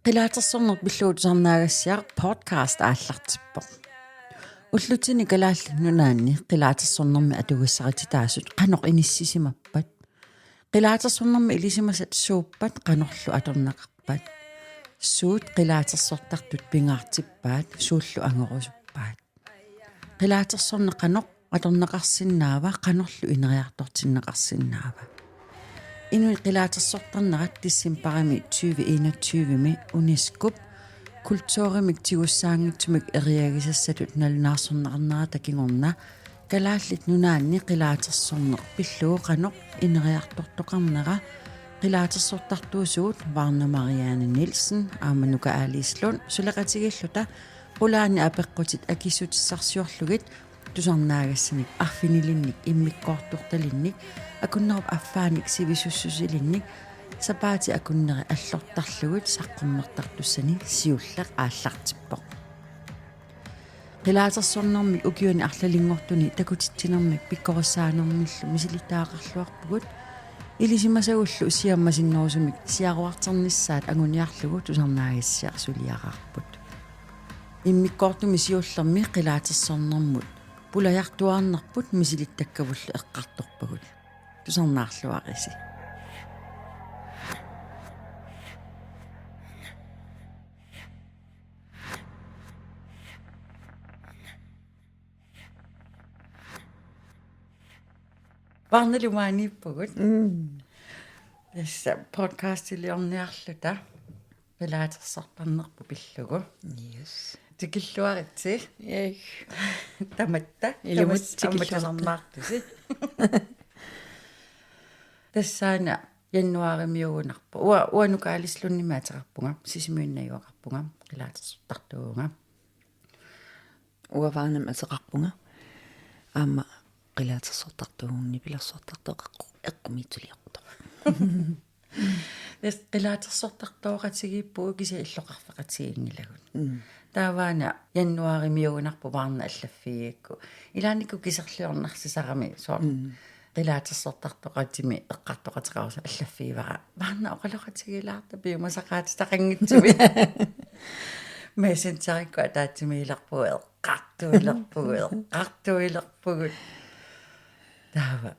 Qilaatersorner pilluutisarnaagassiaq podcast aallartippo. Ullutini kalaallunaanni qilaatersornermi atugussariti qanoq inissisimappat. Qilaatersornermi ilisimasat suuppat qanorlu atornaqarpat. Suut qilaatersortartut pingaartippaat suullu angorusuppaat. Qilaatersorne qanoq atornaqarsinnaava qanorlu ineriartortinnaqarsinnaava. Inu qilaatersortarnerat tissimparami 2021mi UNESCO kultuurimik tigussaangittumik eriagisassatut nalunаарsornaqarnera takingorna kalaallit nunaanni qilaatersorner pilluu qanoq ineriartortoqarnera qilaatersortartuusuut Varna Marianne Nielsen aamanuka aaliislun suleqatigilluta qulaani apeqqutit akissutissarsiorlugit tusarnaagassinik arfinilinnik immikkoortortalinnik akunnerup affaanik sivisussusilinnik sapaati akunneri allortarlugit saqqummertartussani siullaq aallartippoq qilaatersornermik ukiuni arlalingortuni takutittinermik pikkorissaanermillu misilitaaqarluarpugut ilisimasagullu siammasinnerusumik siaruarternissaat anguniarlugu tusarnaagassiaq suliaqarput immikkoortumi siullermi qilaatersornermut pulajartuarnerput misilittakavullu eqqartorpagut tusarnaarluaqisi Varnalumaaniippugut tässä podcastiliorniarluta qilaatersortarnerpu pillugu Yes. tikilluaritsi Ei. tamatta Ilmut tikilluartusi Tässäänä januarimiugunarpu uanukaalislunnimaataqarpunga sisimiunnajuaqarpunga qilaatersortartuunga Uavaanam ateqarpunga. Aama qilaatersortartuunni pilersortartoqaqqu eqqumiituliorto. Täs qilaatersortartuoqatigiippugu kisi illoqarfaqatigiingilagut taavaana januarimiugunarpu Varna allaffigiikku ilaanikku kiserliornarsisarami soor qilaatersortartoqatimi eqqartoqatiqarusa allaffiivara Varna oqaloqatigilaarta piumasaqaatitaqanngitsumi messengerikku ataatimiilerpugu eqqartuilerpugu taava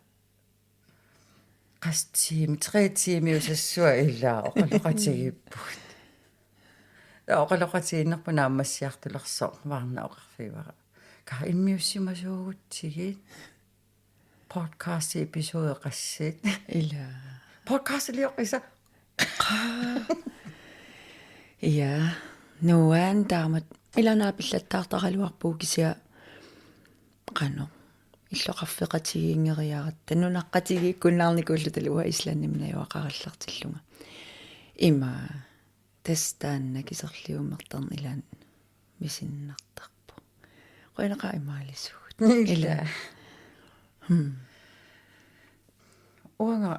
qastiimi 3 tiimi usassua illaa oqaloqatigiippugut oqaloqatiginnerpuna ammassiartulerso Varna oqarfiivara ka immiussimasuugutsigit podcast episode qassit Ila. podcast liorisa Ja. Nuan taamat ilana pillattaartaqaluarpuu kisia qano. Illoqarfeqatigiingeriarat tanunaqqatigiikkunnaarnikullu talua islanniminajuaqarallartillunga. Ima testaanna kiserliummertarn ilan misinnartarpu. Qoinaqa imaalisuut. ila uanga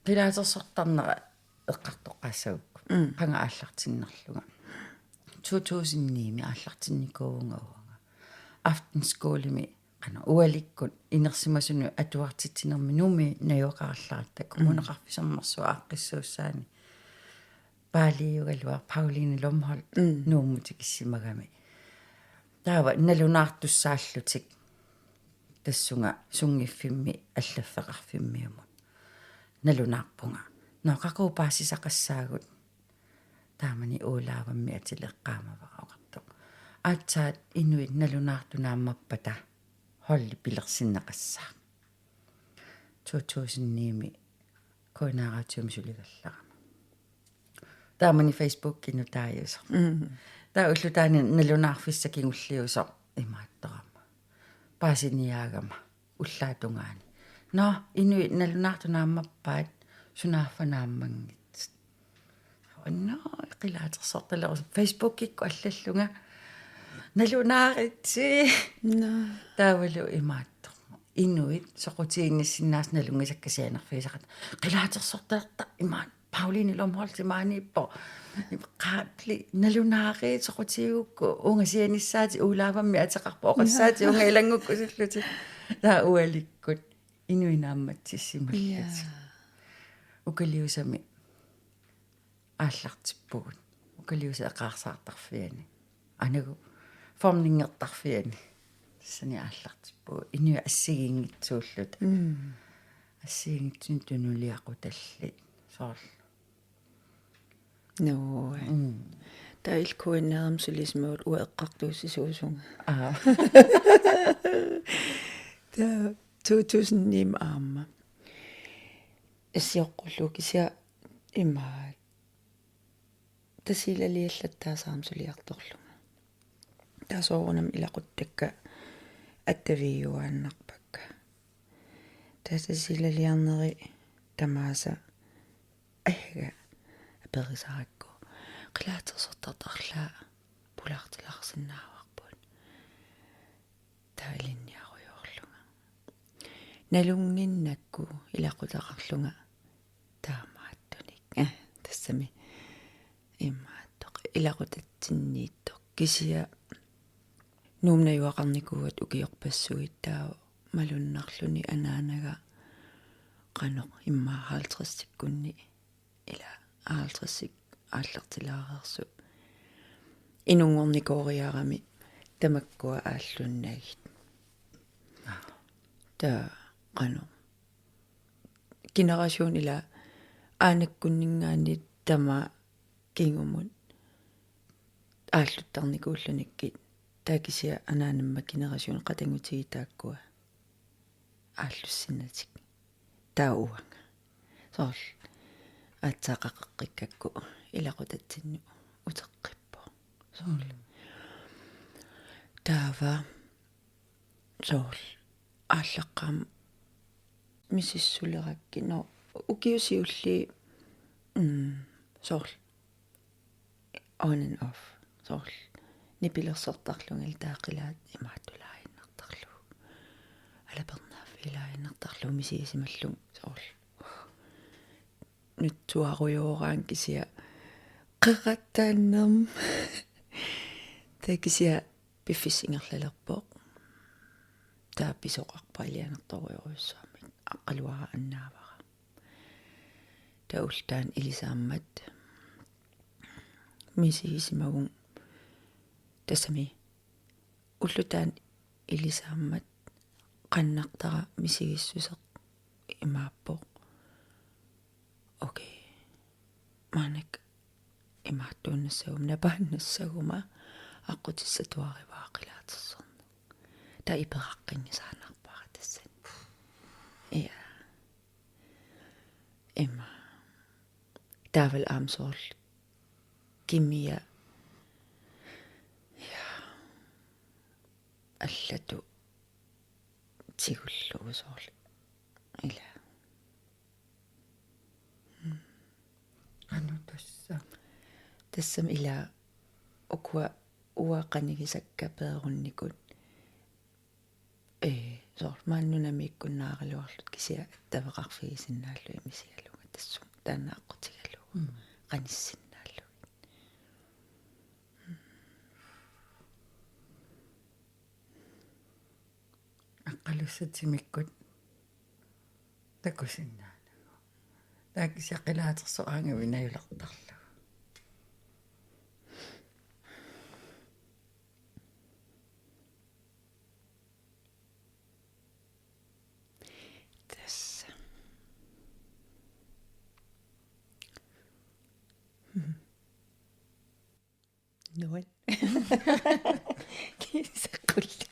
qilaatersortarnera eqqartoqqassagukku qanga aallartinnerluga 2009mi aallartinnikuungaanga aftenskoolimi qana ualikkun inersimasunu atuartitsinermi numi najuaqarallaatta kommuneqarfisermarsua aaqqissuussaani paaliugalua Pauline Lomholt nuumutikissimagami taava nalunaartussaallutik tassunga sungiffimmi allafeqarfimmiumut nalunaarpunga noqaquupaassisaqassaagut taamani uulaavammi atileqqaamavaqaqartoq aatsaat inuit nalunaartunaammapata holli pilersinneqassaa 2009mi koinaaraatium suligallarama taamani Facebook-inu taayuso taa ullutaani nalunaarfissakingulliuso imaattorama paasiniaagama ullaatungaani no inuit nalunaartunaamappaat sunaaffanaammanngit no qilaatersortalerus Facebook-ikku allallunga nalunaaritsi No. taavalu imaatto inuit soqutiinnissinnaas nalungisakkasianerfiisaqat qilaatersortalerta imaat Pauline Lomholt imaaniippo qaapli nalunaariit soqutiigukku ungasianissaati uulaavammi ateqarpu oqassaati unga ilangukkusilluti taa ualikkut inuinaammatsissimallut ukaliusami ааллартиппугут ukaliusa aqaarsaartarfiani anagu formningertarfiani tassani ааллартиппу инуа ассигингитсууллута ассигингитсун тунулиақуталли соорлу no der ilkuinnaam sulismuut ueqqartuussisuusunga der 2009 aamma ассиоққуллу кися има тасилалиаллаттаасаам сулиарторлунга таасоорунам илақуттакка аттавиуааннарпакка тасилалиарнери тамааса айга аперисаракку қилаатерсортартарлаа пулаартиларсинааварпут таалинниаруйорлунга налунгиннакку илақутақарлунга таамааттуник тассами имааттоқ илақутатсиннииттоқ кисия нуумнаюақарникуат укиорпассуиттаа малуннарлуни анаанага qanoq imma 50-sikkunni ila 50-sik ааллартилаареерсу инунгорникориарами тамаккуа ааллуннагит та qanoq generation ila aanakkunningaani tama kingumut ааллуттарникууллуниккит таакисиа анаанамма generation qatangutiitaakkua ааллуссинатик таауанга соор атсаақаққиккакку илақутатсинну утеққиппо соор таава соор ааллаққам мисиссулеракки но укиусиулли соор on and off соор нипилерсортарлунгил таақилаат имааттулааиннартарлу алапернааффилааиннартарлу мисисималлун соор нутсуаруйоораан кисия қеқаттааннерм такисия пиффисингерлалерпоо таапписоқарпалианерторуйоруйуссаами аққалуара аннаавара таултаан илисааммат мисисимагун тассами уллутаан илисааммат qannartara misigissусеq имааппо окей манак имааттууннассагум напааннассагума аққутиссатуариваақилаатерсорна та ипераққиннисаанарпара тассан я има тавел амсол кимия я аллату тигуллуусоорлу ила тассам ила окуа уақанигисаккаперунникут соор мааннунамиккуннааралуарлут кисия тавеқарфигисиннааллу имисигалуга тассум таанааққутигалу qanissinnaаллу аққалуссатимиккут такусиннаанагу таакисақилаатерсо аангави наюлартарлу тасса нуан кисаққулли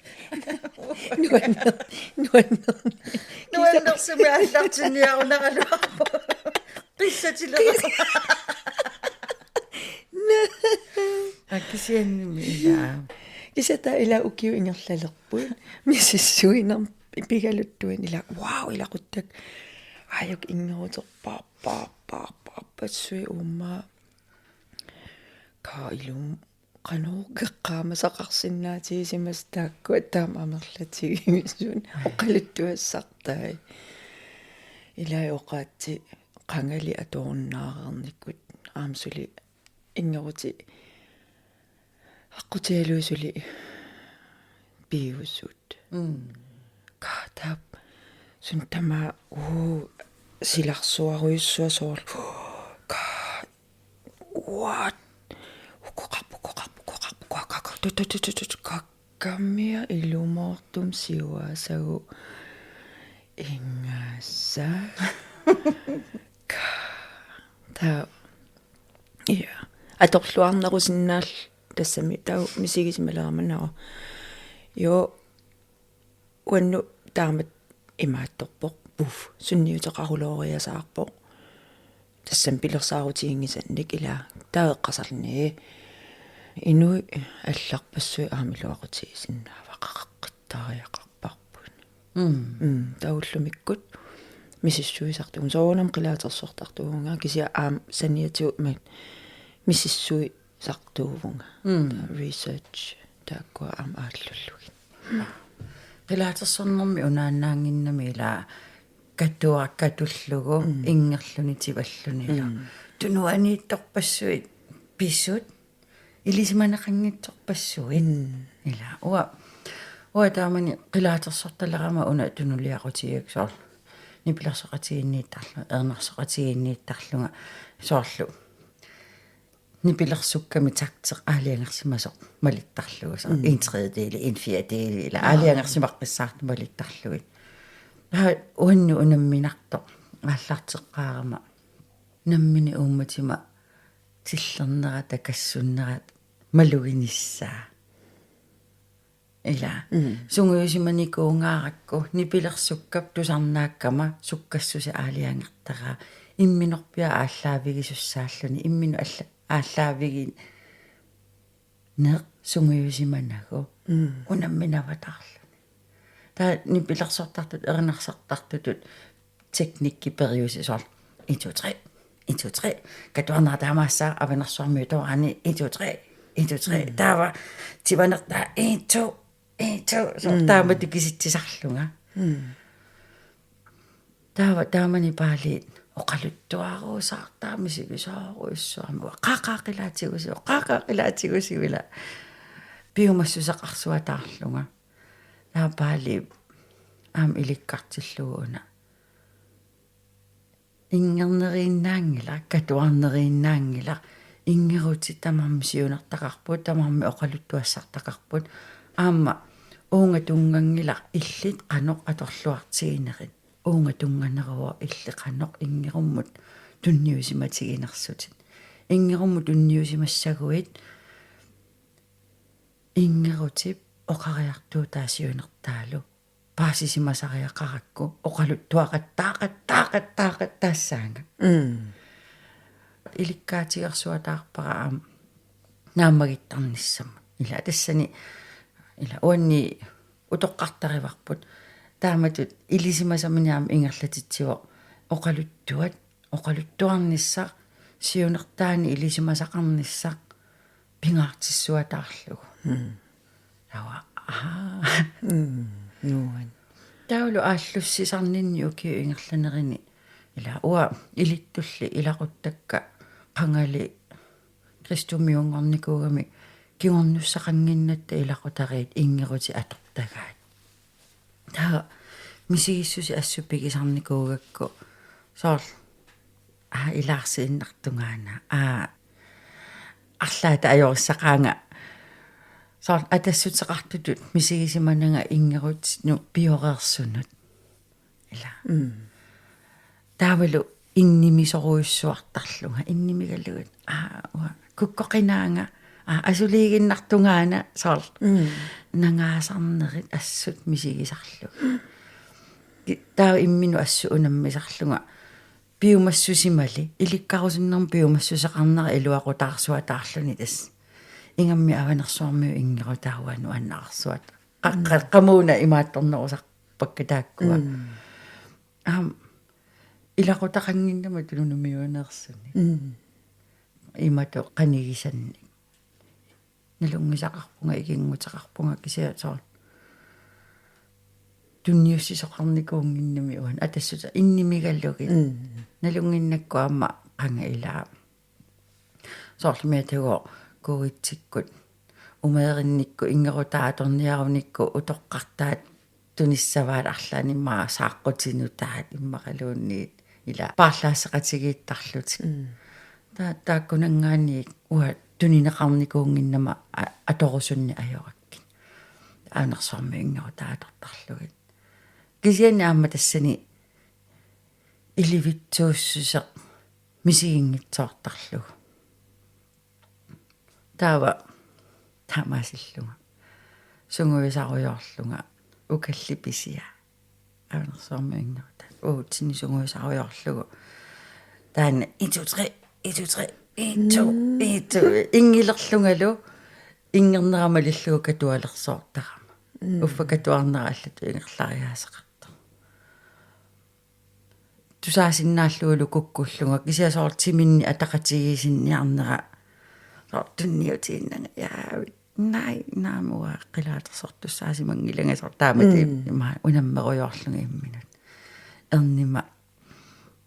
нуаннерсуми аллартинниарунаралуарпо писсатилера аккисианними ила кисата ила укиу ингерлалерпуин миссуинер пигалуттуин ила вау илақуттак аюк ингерутерпааппааппааппассуи уумма каилум qanoqeqqaama saqarsinnaatiisimas taakku taam amerlatigimisuun oqaluttuassartai ilai oqaatsi qangali atuornaareernikkut aamsuli ingeruti aqutialuusuli piussut ka taap sun tama silarsuaruissua soorlu ka what kakkamia ilumortum siuasau ingassa ta ja atorluarnerusinnaal тассами тау мисигисималераманаа jo уанну таамат имаатторпоқ пуф сунниутеқарулоориасаарпоқ тассам пилерсаарутиингисанник ила таеққасарлинээ инуи алларпассуи аамилуақутиисиннаавақаққиттаариақарпарпут тауллумиккут мисиссуисартугун соонам қилаатерсортартугунга кися аам саниатиу мат мисиссуи сартуувунга research тааккуа аам ааллуллугин qilaatersornermi unaannaanginnami ila kattuakkatullugu ingerluni tivallunila tunuaniittorpassuit pissut ilisimanaqanngitsorpassuit ila ua taamani qilaatersortalerama una tunuliaqutigiaksoor nipilersoqatiginniittarlu ernersoqatiginniittarlunga soorlu nipilersukkami takteq aaliangersimasoq malittarlugu so en tredjedel en fjerdedel eller aaliangersimaqqissaartu malittarlugu uannu unamminarto аллартеққарама наммини уумматима тиллернерата кассуннерат малугиниссаа ила сунгуусиманикуунгааракку нипилерсуккап тусарнааккама суккассуси аалиангертараа имминорпиа ааллаавигисуссааллуни иммину ааллаавиги не сунгуусиманагу унамминаватарлу та нипилерсортартут эринарсартартутут teknikki periusisol 1 2 3 1 2 3 katuarna taamassa avanarsuarmi toorani 1 2 3 1 2 3 taava tivanerta 1 2 1 2 so taama tikisittisarlunga taava taamani paali oqaluttuaruusaartaamisigisaaruissuarmu qaaqaaqilaatigusivila piumassusaqarsuataarlunga taa paali aam ilikkartilluuna ингернерииннаангила катуарнерииннаангила ингерути тамарми сиунартақарпут тамарми оқалуттуассартақарпут аама уунга тунгангила иллит қаноқ аторлуартигинерит уунга тунганеруа илли қаноқ ингеруммут тунниусиматигинерсутит ингерумму тунниусимассагуит ингерутип оқариартуу таасиунертаалу paasisimasariaqarakku oqaluttuaqattaaqattaaqattaaqattaassaanga ilikkaatigersuataarpara aam naamagittarnissamma ila tassani ila uanni utoqqartarivarput taamatut ilisimasamaniaam ingerlatitsivo oqaluttuarnissaq siunertaani ilisimasaqarnissaq pingaartissuataarlugu tawa nuan taulu aallussisarninni uki ingerlanerini ila ua ilittulli ilaquttakka qangali kristumiungornikuugami kigornussaqanginnatta ilaqutariit ingeruti atortagaat taa misigissusi assupigisarnikuugakku soor ilaarsiinnartungaana арлаата ajorissaqaanga så атассутеқартутут мисигисиманага ингерут ну биореерсунут ила таавалу иннимисоруйссуартарлунга иннимигаллугут куккоқинаанга асулигиннартунгаана соор нангаасарнерит ассут мисигисарлуг таа иммину ассу унаммисарлунга биумассусимали иликкарусиннерм биумассусеқарнера илуақутаарсуатаарлуни тас ингамми аванерсуармиу ингерутаауану аннаарсуат қамууна имаатторнерусарпаккатааккуа илақутақангиннама тулунумиуанерсуни имато қанигисанни налунгисақарпунга игингутеқарпунга кисиатсоо тунниуссисоқарникуунгиннами уан атассута иннимигаллуги налунгиннаккуамма қанга илаа соорлмиатагоо kuitsikut umeerinnikku ingerutaatorniarunikku utoqqartaat tunissavaat arlaani maa saaqqutinuttaat immaqaluunniit ila paarlaasseqatigiittarlut taakkunangaanniik uat тунинеқарникуунгиннама аторусунни ajorаккин аанерсуарми ингеру таатортарлугит кисиани аама тассани иливитсууссусеқ мисигингитсоортарлугу таава тамасиллунга сунгуисаруйоорлунга укалли писиа аанерсуарми ингеру таат уутсини сунгуисаруйоорлугу таана 1 2 3 ингилерлунгалу ингернерамалиллугу катуалерсоортарама уффа катуарнераллату ингерлариаасеқарта тусаасиннааллугулу куккуллунга кисиасоортиминни атақатигисинниарнера тунниутииннага яави най наамуа қилаатерсортуссаасимангилагасор таамати има унаммеруйоорлунга имминут эрнима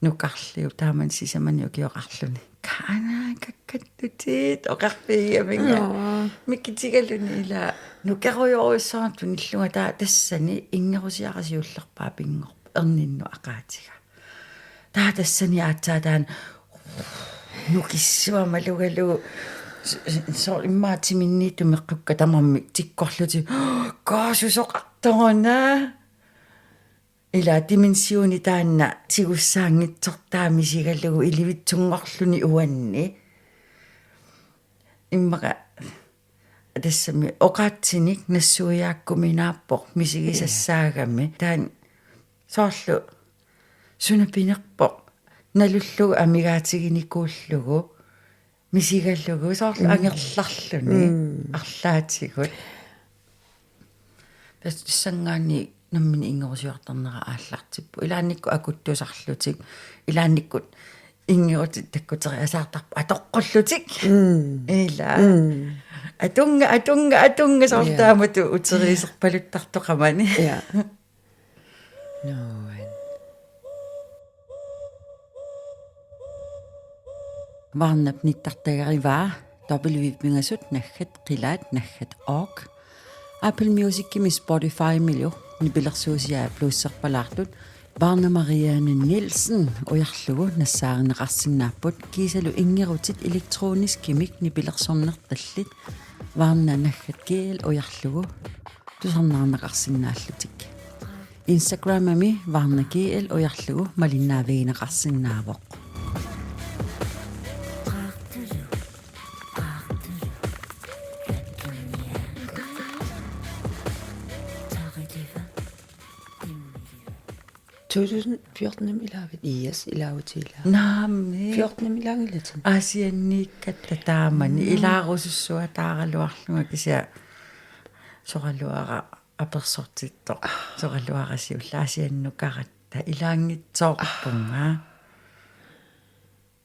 нукарлиу тааман сисаманиу киоқарлуни кана каккаттутит оқарпигаминга миккитигалуни ила нукеруйоруссаарту ниллунга таа тассани ингерусиарасиуллерпаа пингорп эрнинну ақаатига таа тассани аацаатаан нукиссуамалугалу со иммаатиминнииту меққукка тамарми тиккорлути каасусоқарторна ила дименсиони таанна тигуссаангитсортаамисигаллугу иливитсунгорлуни уанни иммака тассами оқаатсиник нассуиааккуминааппоқ мисигисассаагами таан соорлу сунапинерпоқ налуллугу амигаатигиникууллугу мисигаллугу соорлу ангерларлуни арлаатигут тассангаани наммини ингерусиортарнера ааллартиппу илаанникку акуттусарлутик илаанниккут ингерутит таккутери асаартарпа атоққуллутик ила атунга сортаамату утериисерпалуттартоқамани ja no варнап ниттартагариваа WV-мингасут наггат қилаат наггат орг Apple Music кими Spotify милу нипилерсуусиа плуссерпалаартут Барна Марианne Nielsen уярлугу нассаарнеқарсинааппут кисалу ингерутит электронис кимик нипилерсорнерталлит варна наггат гeel уярлугу тусарнаарнеқарсинааллутик Instagram-ами варна гeel уярлугу малиннаавигинеқарсинаавоқ Ilavet ias ilautila наами 14 илангилатин асианниккатта таамани илаарусуссуа тааралуарлунга кися соралуара аперсортитто соралуарасиулла асианнукаратта илаангитсоорпунга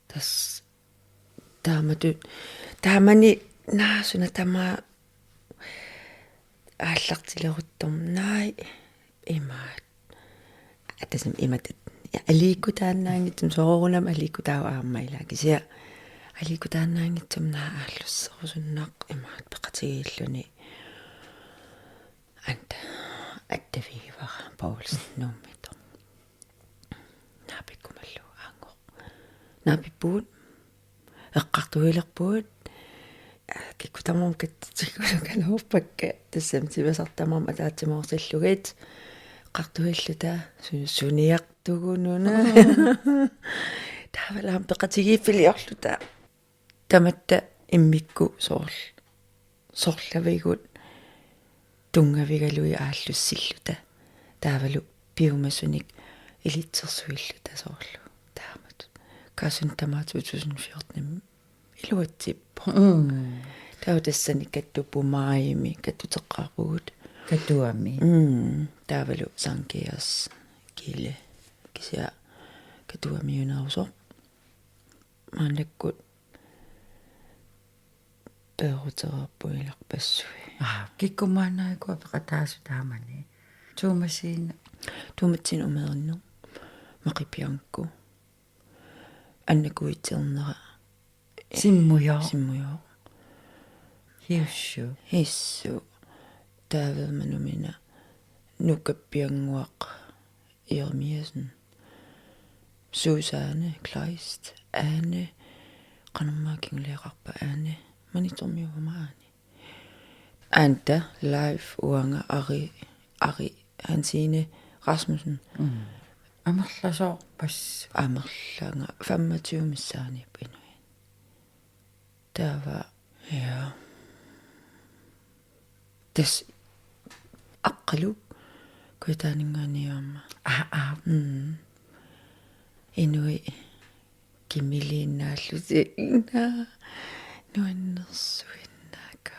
тас таамани наасуна тама ааллартилерутторм наи имаат атасим иматат аликутаанаангитсум соорунам аликутаава ааммайла кися аликутаанаангитсум наа ааллуссерусуннаақ имаат пеқатигииллуни анта аттавигивара паулсен нууммито наапиккумаллу аангоо наапиппуут эққартуилерпуут киккутамам каттитикулукалууппакка тассам тивасартамам атаатсимоорсиллугит qартуиллута суниартугунуна тавалаам пеқатигииффилиорлута таматта иммикку соорлавигут тунгавигалуи ааллуссиллута таавалу пиумасуник илитсерсуиллута соорлу таамат касун тамаат 2014 илуатсиппо таа тассани каттуппумааими каттутеққарпугут катуами таавалу санкиас киле кися катуамиунаусо маанаккут перутераппуиларпассуи киккумаанаакуа пеқатаасу таамани туумасиина тууматсин умеринну мақипианку аннакуитсернера симмуйоо хиссу тааверманумина нукаппиангуақ Jeremiasen Susanne Kleist Anne qanummaakingleeqarpa Anne manitormiumaani anta live uanga ari Hansine Rasmussen Amerlasoorpas amerlanga 25 missaani pinuin tava ja des aqalu kuitaaningaaniaama inui kimiliinnaalluti nuannersuinnaka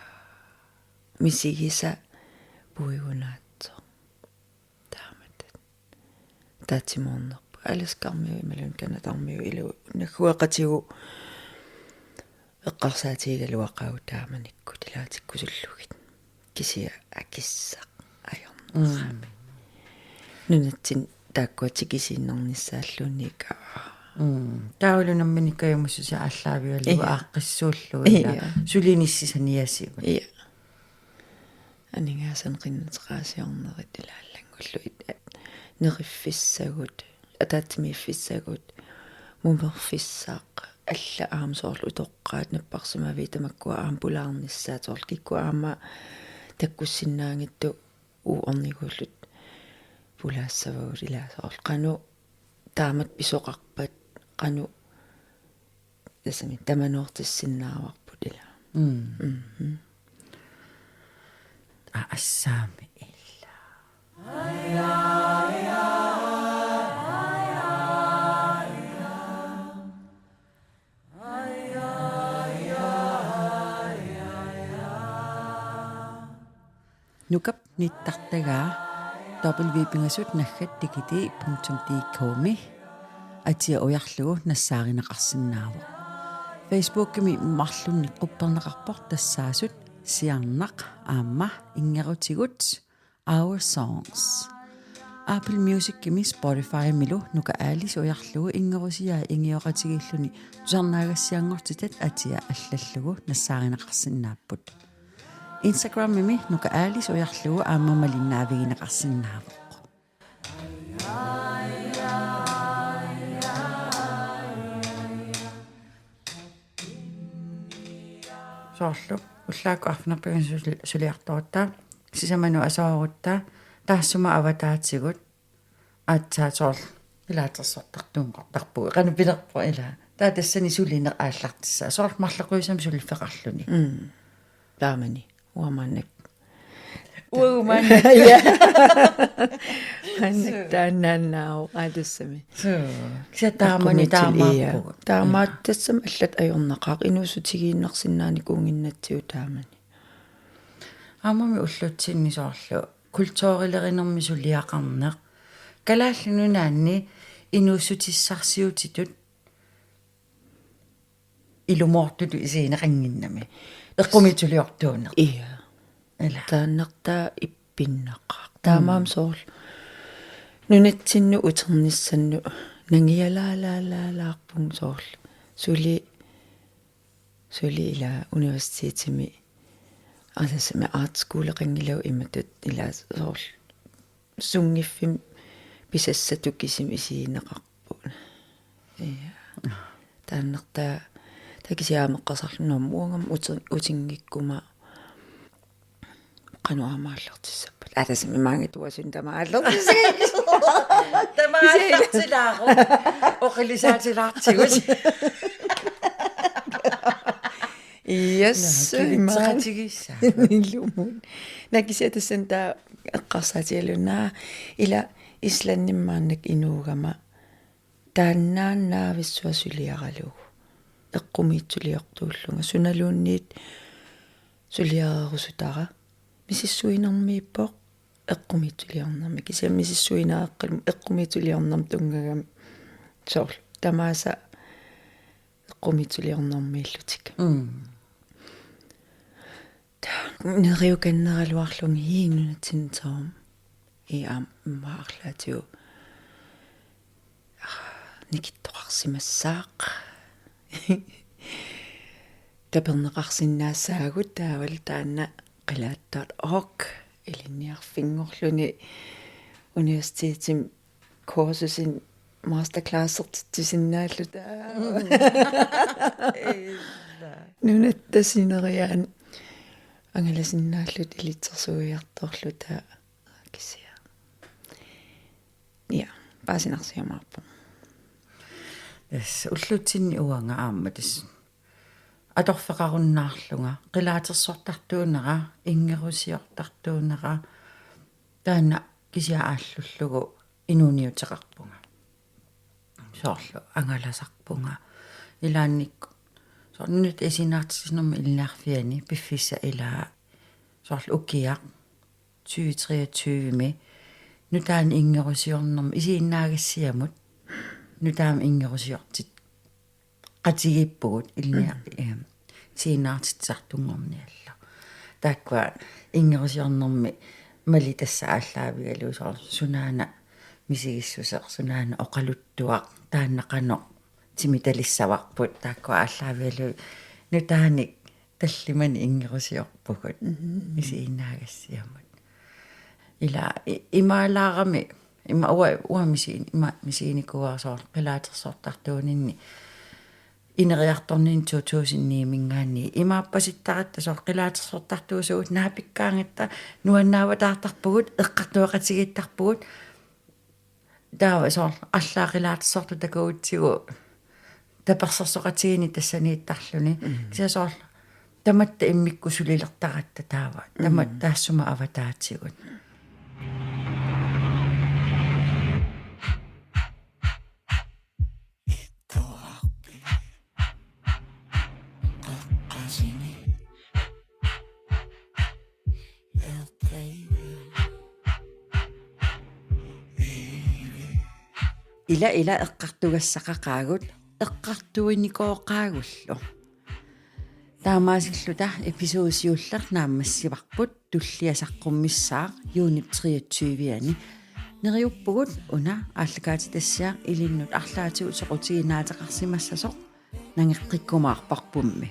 misigisa puigunaatso taamat taatsimornerpu alaskarmiu imalun kanatarmiu ilu nagguaqatigu eqqarsaatigaluaqau taamanikku tilaatikkusullugit kisia akissaq ajornerami nunatsin taakkuatikisiinnernissaallunnika taulunamminikkajumussusa allaavialugu aaqqissuullugu ila sulinissisaniasigu ja aningaasan qinnateraasiornerit ilaallanngullu neriffissagut ataatimiiffissagut mumerfissaaq alla aamsoorlu utoqqaat napparsumavi tamakkua aambulaarnissaatoorl kikku aama takkussinnaangittu uornigullut pulaassavagut ilaasoorl qanu taamat pisoqarpat qanu tasami tamanuortissinnaarwarput ila assaami illa nukap nittartagaa www.pingasut naggat tikiti.dk atia ujarlugu nassaarinaqarsinnaavu Facebook-kimi marlunni qupperneqarpor tassaasut siarnaq aamma ingerutigut our songs Apple Music-kimi Spotify milu nuka aalis ujarlugu ingerusiaa ingioqatigilluni tusarnaagassiangortitat atia allallugu nassaarinaqarsinnaapput Instagram-imi nuka aalis ujarlugu aamma malinnaavigинеqarsinnaavu soorlu ullaakku arnerpigun suliartoortaa sisamanu asooruttaa taassuma avataatigut aatsaatoorl ilaatersortartuunqortarpuu qanupilerpo ila taa tassani suliner aallartissa soorl marlequisam sulifeqarluni taamani uamaannak uamaannak ja annak taannaannaaru aatassami kisa taamani taamaappu taamaattassam allat ajornaqaaq inuusutigiinnersinnaani kuunginnatsiu taamani aamami ullutsinni soorlu kultuurilerinermi suliaqarneq kalaallununaanni inuussutissarsiutitut ilumortutu isiineqanginnami eqqumitsuliortuuneq iya taannartaa ippinnaqaaq taamaam soorl nunatsinnu uternissannu nangialaalaalaarpung soorl suli ila universitetimi asasami art school qangilau imatut ila soorl sungiffim pisassatukkisim isiineqarpu iya taannartaa takisiaameqqasarlunuam uungam utingikkuma qanuamaallertissappat atasami maangituasun tamaallertissagis tamaallertilaaru oqilisaatilaartigut yes imatigissa illumun nakisiatassan taa eqqarsaatialunaa ila islannimmaannak inuugama taannaannaavissuа suliaralugu eqqumiitsuliortuullunga sunaluunniit suliarerusutara misissuinermiippoq eqqumiitsuliornermi kisia misissuinaaqqil eqqumiitsuliornerm tungagam soorl tamaasa eqqumiitsuliornermiillutik neriukanнералуарлунг hiinnunatsinneterum iam maarlaatiu nikittoqarsimassaaq taperneqarsinnaassaagut taaval taanna qilaattaat ok ilinniarfingorluni universitetim kursusin masterclass-ertittisinnaallута нунаттасинериаан ангаласиннааллут илитсерсуиарторлута кисиа я пасинарсиамаарпу уллутсинни уанга аама тас аторфеқаруннаарлунга қилаатерсортартуунера ингерусиортартуунера таана кисиа ааллуллугу инуниутеқарпунга соорлу ангаласарпунга илаанникку сорнут эсинаартисинерми иллаарфиани пиффисса илаа соорлу укиақ 2023 ми нутаан ингерусиорнерми исииннаагассиамут нутаам ингерусиортит qatигиппугут илниа сииннаартитсартунгорни алла тааква ингерусиорнерми мали тасса ааллаавигалу соор сунаана мисигиссусеқ сунаана оқалуттуақ тааннақано тимиталиссаварпут тааква ааллаавигалу нутааник таллимани ингерусиорпугут мисииннаагассиамут ила имаалаарами има уа мисииникуарсоор қилаатерсортартуунинни инериарторнин 2009 мингаани имааппаситтаратта соор қилаатерсортартуусуут наапиккаангатта нуаннаава таартарпугут эққартуақатигиттарпугут таава соор аллаақилаатерсорту такуутсигу таперсерсоқатигини тассанииттарлуни кисасоор таматта иммикку сулилертаратта таава тамат таассума аватаатигут ила эққартугассақақаагут эққартуиникооқаагуллу таамаасиллута эпизоодсиуллер нааммассиварпут туллиасаққуммиссаа юунит 23-ани нериуппугут уна ааллакаати тассиа илиннут арлаатигут соқутигинаатеқарсимассасоқ нангеққиккумаарпарпумми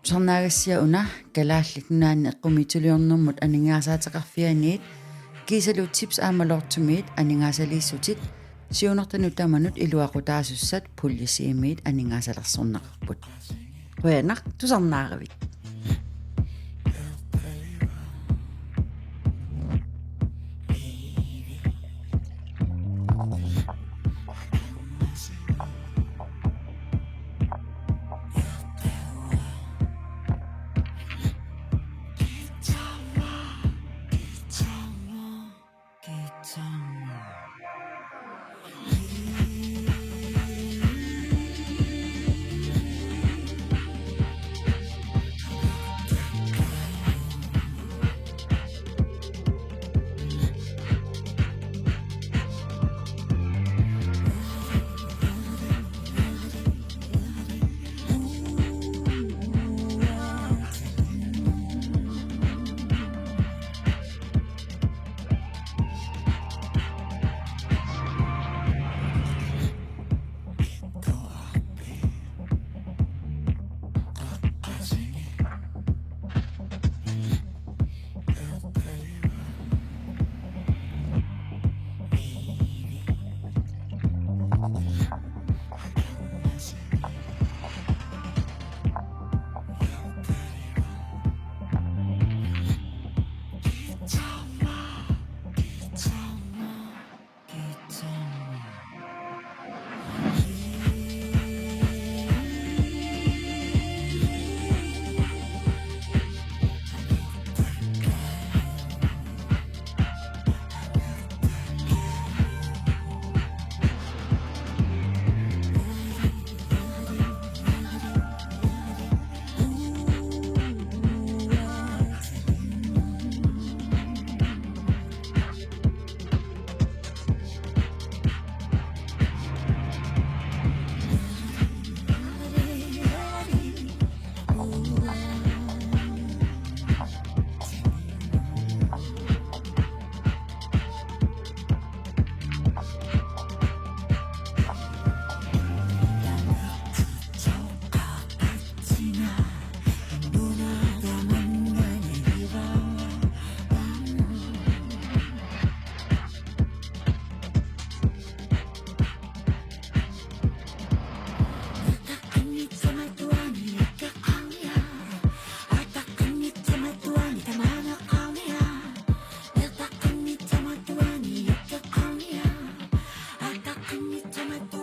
сарнаагассиа уна калааллит наанни эққумитулиорнэрмут анингаасаатеқарфианиит кисалут типс аамалоортумиит анингаасалииссутит сиунертану таманут илуақутаасуссат пуллисиимиит анингаасалерсорнеқарпут қуянар тусарнааравит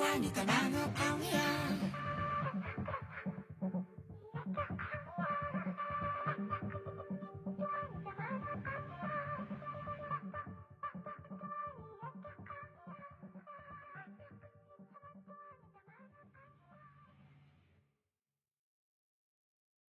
Tanango,